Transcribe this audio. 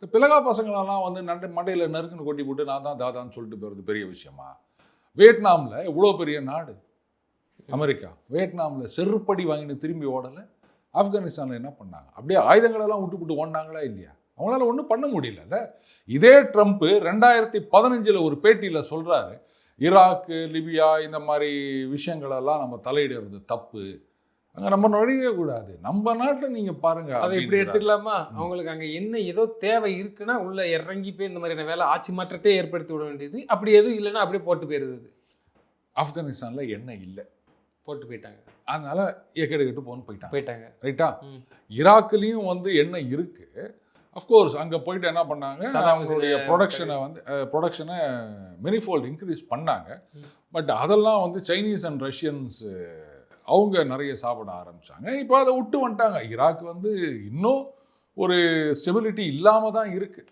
இந்த பிளகா பசங்களெல்லாம் வந்து மண்டையில் நறுக்குன்னு கொட்டி போட்டு நான் தான் தாதான்னு சொல்லிட்டு போகிறது பெரிய விஷயமா? வியட்நாமில் இவ்வளோ பெரிய நாடு அமெரிக்கா, வியட்நாமில் செருப்படி வாங்கின்னு திரும்பி ஓடலை. ஆப்கானிஸ்தானில் என்ன பண்ணாங்க? அப்படியே ஆயுதங்களெல்லாம் விட்டு ஓடினாங்களா இல்லையா? அவங்களால ஒன்றும் பண்ண முடியல. இதே ட்ரம்ப் 2015 ஒரு பேட்டியில் சொல்கிறாரு, ஈராக்கு, லிபியா இந்த மாதிரி விஷயங்களெல்லாம் நம்ம தலையிடுறது தப்பு, அங்கே நம்ம நுழையவே கூடாது, நம்ம நாட்டை நீங்கள் பாருங்க. அதை இப்படி எடுத்துக்கலாமா? அவங்களுக்கு அங்கே என்ன ஏதோ தேவை இருக்குன்னா உள்ள இறங்கி போய் இந்த மாதிரியான வேலை ஆட்சி மாற்றத்தை ஏற்படுத்தி விட வேண்டியது. அப்படி எதுவும் இல்லைன்னா அப்படியே போட்டு போயிடுது. ஆப்கானிஸ்தானில் எண்ணெய் இல்லை, போட்டு போயிட்டாங்க. அதனால எக்கெடுக்கெட்டு போயிட்டாங்க. ரைட்டா? ஈராக்லேயும் வந்து எண்ணெய் இருக்கு. அஃப்கோர்ஸ் அங்கே போயிட்டு என்ன பண்ணாங்க, அவங்களுடைய ப்ரொடக்ஷனை மெனிஃபோல்டு இன்க்ரீஸ் பண்ணாங்க. பட் அதெல்லாம் வந்து சைனீஸ் அண்ட் ரஷ்யன்ஸ் அவங்க நிறைய சாப்பிட ஆரம்பித்தாங்க. இப்போ அதை விட்டு வந்துட்டாங்க. ஈராக் வந்து இன்னும் ஒரு ஸ்டெபிலிட்டி இல்லாமல் தான் இருக்குது.